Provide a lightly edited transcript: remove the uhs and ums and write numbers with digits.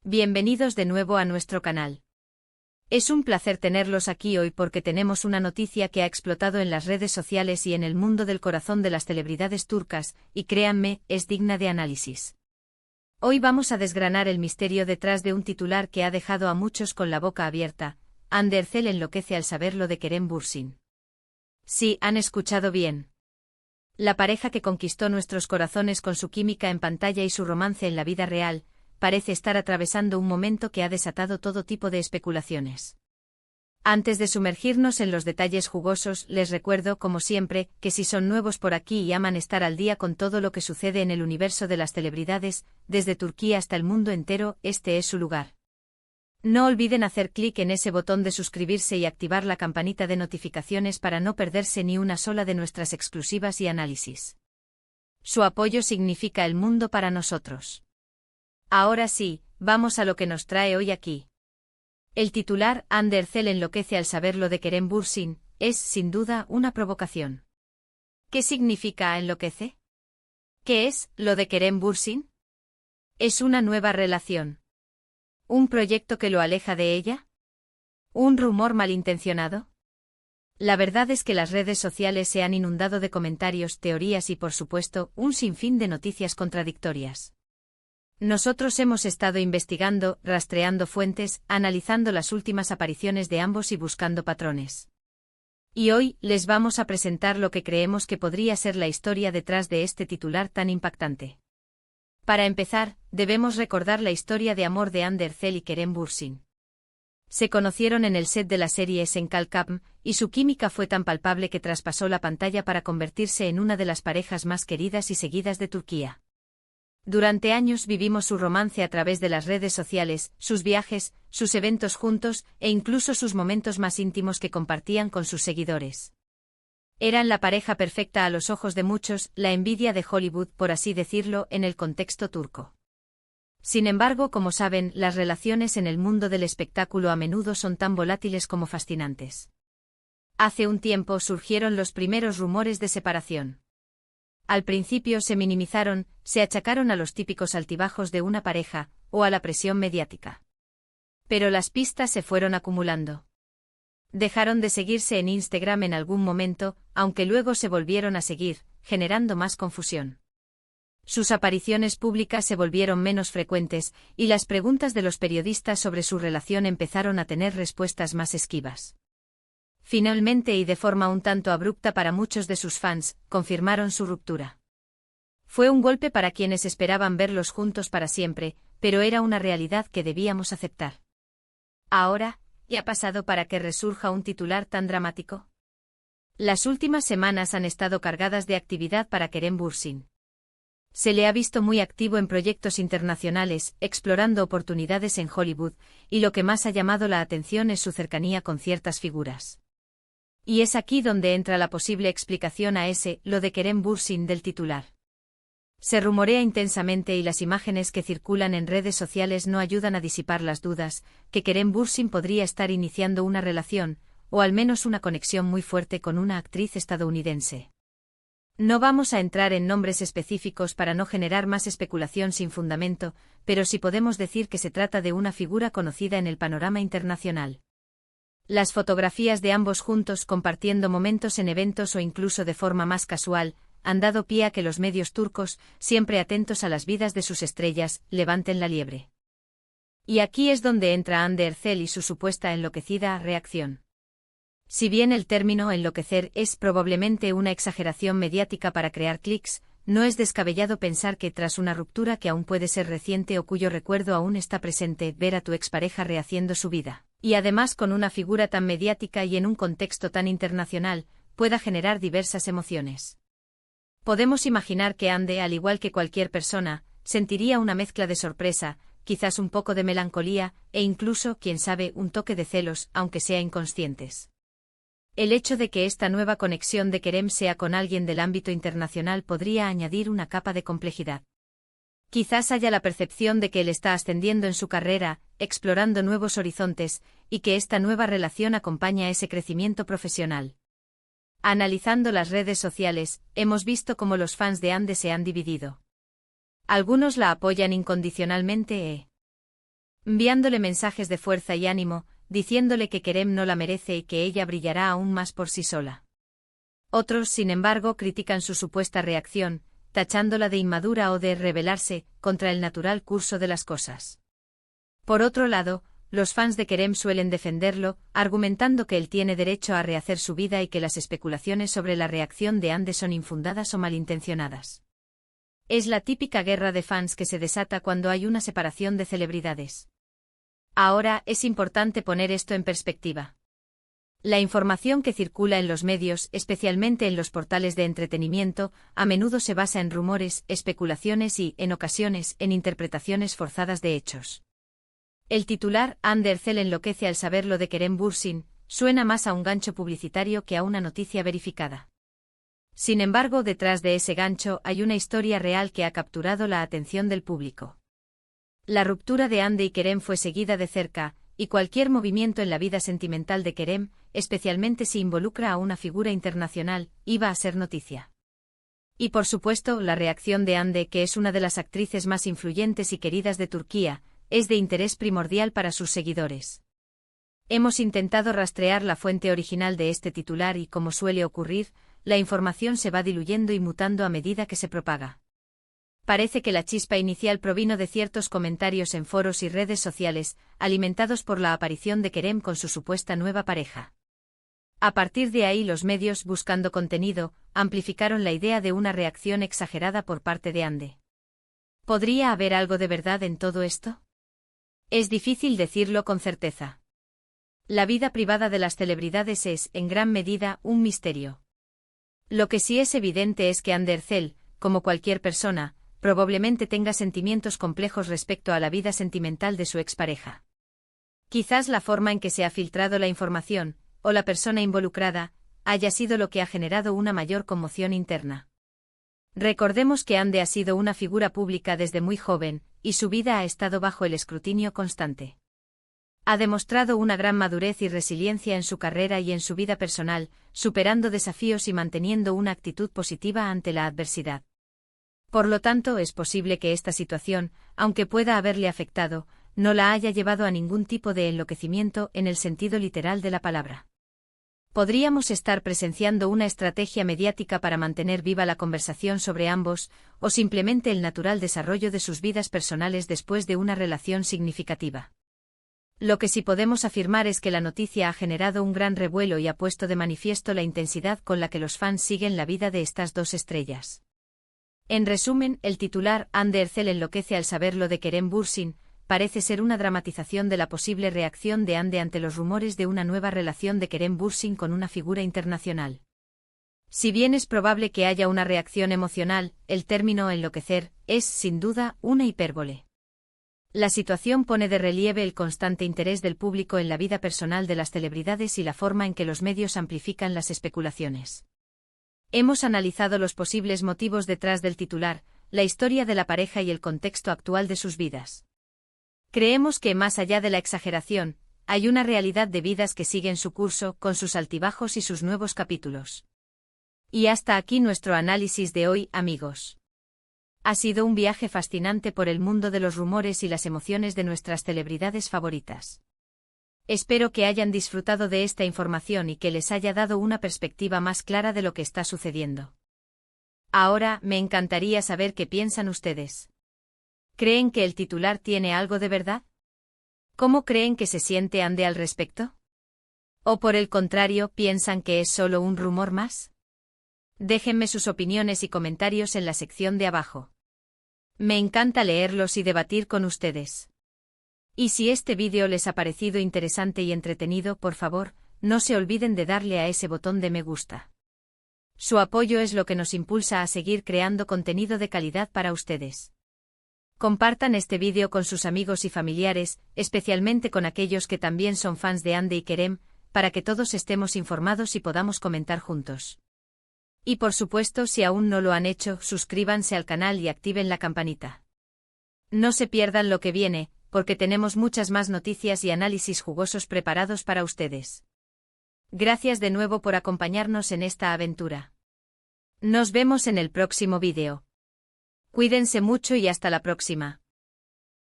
Bienvenidos de nuevo a nuestro canal. Es un placer tenerlos aquí hoy porque tenemos una noticia que ha explotado en las redes sociales y en el mundo del corazón de las celebridades turcas, y créanme, es digna de análisis. Hoy vamos a desgranar el misterio detrás de un titular que ha dejado a muchos con la boca abierta. Hande Erçel enloquece al saber lo de Kerem Bürsin. Sí, han escuchado bien. La pareja que conquistó nuestros corazones con su química en pantalla y su romance en la vida real, parece estar atravesando un momento que ha desatado todo tipo de especulaciones. Antes de sumergirnos en los detalles jugosos, les recuerdo, como siempre, que si son nuevos por aquí y aman estar al día con todo lo que sucede en el universo de las celebridades, desde Turquía hasta el mundo entero, este es su lugar. No olviden hacer clic en ese botón de suscribirse y activar la campanita de notificaciones para no perderse ni una sola de nuestras exclusivas y análisis. Su apoyo significa el mundo para nosotros. Ahora sí, vamos a lo que nos trae hoy aquí. El titular, Hande Erçel enloquece al saber lo de Kerem Bürsin, es, sin duda, una provocación. ¿Qué significa enloquece? ¿Qué es, lo de Kerem Bürsin? ¿Es una nueva relación? ¿Un proyecto que lo aleja de ella? ¿Un rumor malintencionado? La verdad es que las redes sociales se han inundado de comentarios, teorías y, por supuesto, un sinfín de noticias contradictorias. Nosotros hemos estado investigando, rastreando fuentes, analizando las últimas apariciones de ambos y buscando patrones. Y hoy, les vamos a presentar lo que creemos que podría ser la historia detrás de este titular tan impactante. Para empezar, debemos recordar la historia de amor de Hande Erçel y Kerem Bürsin. Se conocieron en el set de la serie Esenkalkam, y su química fue tan palpable que traspasó la pantalla para convertirse en una de las parejas más queridas y seguidas de Turquía. Durante años vivimos su romance a través de las redes sociales, sus viajes, sus eventos juntos, e incluso sus momentos más íntimos que compartían con sus seguidores. Eran la pareja perfecta a los ojos de muchos, la envidia de Hollywood, por así decirlo, en el contexto turco. Sin embargo, como saben, las relaciones en el mundo del espectáculo a menudo son tan volátiles como fascinantes. Hace un tiempo surgieron los primeros rumores de separación. Al principio se minimizaron, se achacaron a los típicos altibajos de una pareja, o a la presión mediática. Pero las pistas se fueron acumulando. Dejaron de seguirse en Instagram en algún momento, aunque luego se volvieron a seguir, generando más confusión. Sus apariciones públicas se volvieron menos frecuentes, y las preguntas de los periodistas sobre su relación empezaron a tener respuestas más esquivas. Finalmente, y de forma un tanto abrupta para muchos de sus fans, confirmaron su ruptura. Fue un golpe para quienes esperaban verlos juntos para siempre, pero era una realidad que debíamos aceptar. Ahora, ¿qué ha pasado para que resurja un titular tan dramático? Las últimas semanas han estado cargadas de actividad para Kerem Bürsin. Se le ha visto muy activo en proyectos internacionales, explorando oportunidades en Hollywood, y lo que más ha llamado la atención es su cercanía con ciertas figuras. Y es aquí donde entra la posible explicación a lo de Kerem Bürsin del titular. Se rumorea intensamente y las imágenes que circulan en redes sociales no ayudan a disipar las dudas, que Kerem Bürsin podría estar iniciando una relación, o al menos una conexión muy fuerte con una actriz estadounidense. No vamos a entrar en nombres específicos para no generar más especulación sin fundamento, pero sí podemos decir que se trata de una figura conocida en el panorama internacional. Las fotografías de ambos juntos compartiendo momentos en eventos o incluso de forma más casual, han dado pie a que los medios turcos, siempre atentos a las vidas de sus estrellas, levanten la liebre. Y aquí es donde entra Hande Erçel y su supuesta enloquecida reacción. Si bien el término enloquecer es probablemente una exageración mediática para crear clics, no es descabellado pensar que tras una ruptura que aún puede ser reciente o cuyo recuerdo aún está presente, ver a tu expareja rehaciendo su vida, y además con una figura tan mediática y en un contexto tan internacional, pueda generar diversas emociones. Podemos imaginar que Hande, al igual que cualquier persona, sentiría una mezcla de sorpresa, quizás un poco de melancolía, e incluso, quién sabe, un toque de celos, aunque sea inconscientes. El hecho de que esta nueva conexión de Kerem sea con alguien del ámbito internacional podría añadir una capa de complejidad. Quizás haya la percepción de que él está ascendiendo en su carrera, explorando nuevos horizontes, y que esta nueva relación acompaña ese crecimiento profesional. Analizando las redes sociales, hemos visto cómo los fans de Hande se han dividido. Algunos la apoyan incondicionalmente enviándole mensajes de fuerza y ánimo, diciéndole que Kerem no la merece y que ella brillará aún más por sí sola. Otros, sin embargo, critican su supuesta reacción, tachándola de inmadura o de rebelarse contra el natural curso de las cosas. Por otro lado, los fans de Kerem suelen defenderlo, argumentando que él tiene derecho a rehacer su vida y que las especulaciones sobre la reacción de Ande son infundadas o malintencionadas. Es la típica guerra de fans que se desata cuando hay una separación de celebridades. Ahora, es importante poner esto en perspectiva. La información que circula en los medios, especialmente en los portales de entretenimiento, a menudo se basa en rumores, especulaciones y, en ocasiones, en interpretaciones forzadas de hechos. El titular, Hande Erçel enloquece al saber lo de Kerem Bürsin, suena más a un gancho publicitario que a una noticia verificada. Sin embargo, detrás de ese gancho hay una historia real que ha capturado la atención del público. La ruptura de Hande y Kerem fue seguida de cerca, y cualquier movimiento en la vida sentimental de Kerem, especialmente si involucra a una figura internacional, iba a ser noticia. Y por supuesto, la reacción de Hande, que es una de las actrices más influyentes y queridas de Turquía, es de interés primordial para sus seguidores. Hemos intentado rastrear la fuente original de este titular y, como suele ocurrir, la información se va diluyendo y mutando a medida que se propaga. Parece que la chispa inicial provino de ciertos comentarios en foros y redes sociales, alimentados por la aparición de Kerem con su supuesta nueva pareja. A partir de ahí, los medios, buscando contenido, amplificaron la idea de una reacción exagerada por parte de Hande. ¿Podría haber algo de verdad en todo esto? Es difícil decirlo con certeza. La vida privada de las celebridades es, en gran medida, un misterio. Lo que sí es evidente es que Hande Erçel, como cualquier persona, probablemente tenga sentimientos complejos respecto a la vida sentimental de su expareja. Quizás la forma en que se ha filtrado la información, o la persona involucrada, haya sido lo que ha generado una mayor conmoción interna. Recordemos que Hande ha sido una figura pública desde muy joven, y su vida ha estado bajo el escrutinio constante. Ha demostrado una gran madurez y resiliencia en su carrera y en su vida personal, superando desafíos y manteniendo una actitud positiva ante la adversidad. Por lo tanto, es posible que esta situación, aunque pueda haberle afectado, no la haya llevado a ningún tipo de enloquecimiento en el sentido literal de la palabra. Podríamos estar presenciando una estrategia mediática para mantener viva la conversación sobre ambos, o simplemente el natural desarrollo de sus vidas personales después de una relación significativa. Lo que sí podemos afirmar es que la noticia ha generado un gran revuelo y ha puesto de manifiesto la intensidad con la que los fans siguen la vida de estas dos estrellas. En resumen, el titular, Hande Erçel enloquece al saber lo de Kerem Bürsin, parece ser una dramatización de la posible reacción de Hande ante los rumores de una nueva relación de Kerem Bürsin con una figura internacional. Si bien es probable que haya una reacción emocional, el término enloquecer es, sin duda, una hipérbole. La situación pone de relieve el constante interés del público en la vida personal de las celebridades y la forma en que los medios amplifican las especulaciones. Hemos analizado los posibles motivos detrás del titular, la historia de la pareja y el contexto actual de sus vidas. Creemos que, más allá de la exageración, hay una realidad de vidas que siguen su curso, con sus altibajos y sus nuevos capítulos. Y hasta aquí nuestro análisis de hoy, amigos. Ha sido un viaje fascinante por el mundo de los rumores y las emociones de nuestras celebridades favoritas. Espero que hayan disfrutado de esta información y que les haya dado una perspectiva más clara de lo que está sucediendo. Ahora, me encantaría saber qué piensan ustedes. ¿Creen que el titular tiene algo de verdad? ¿Cómo creen que se siente Hande al respecto? ¿O por el contrario, piensan que es solo un rumor más? Déjenme sus opiniones y comentarios en la sección de abajo. Me encanta leerlos y debatir con ustedes. Y si este vídeo les ha parecido interesante y entretenido, por favor, no se olviden de darle a ese botón de me gusta. Su apoyo es lo que nos impulsa a seguir creando contenido de calidad para ustedes. Compartan este vídeo con sus amigos y familiares, especialmente con aquellos que también son fans de Hande y Kerem, para que todos estemos informados y podamos comentar juntos. Y por supuesto, si aún no lo han hecho, suscríbanse al canal y activen la campanita. No se pierdan lo que viene, porque tenemos muchas más noticias y análisis jugosos preparados para ustedes. Gracias de nuevo por acompañarnos en esta aventura. Nos vemos en el próximo vídeo. Cuídense mucho y hasta la próxima.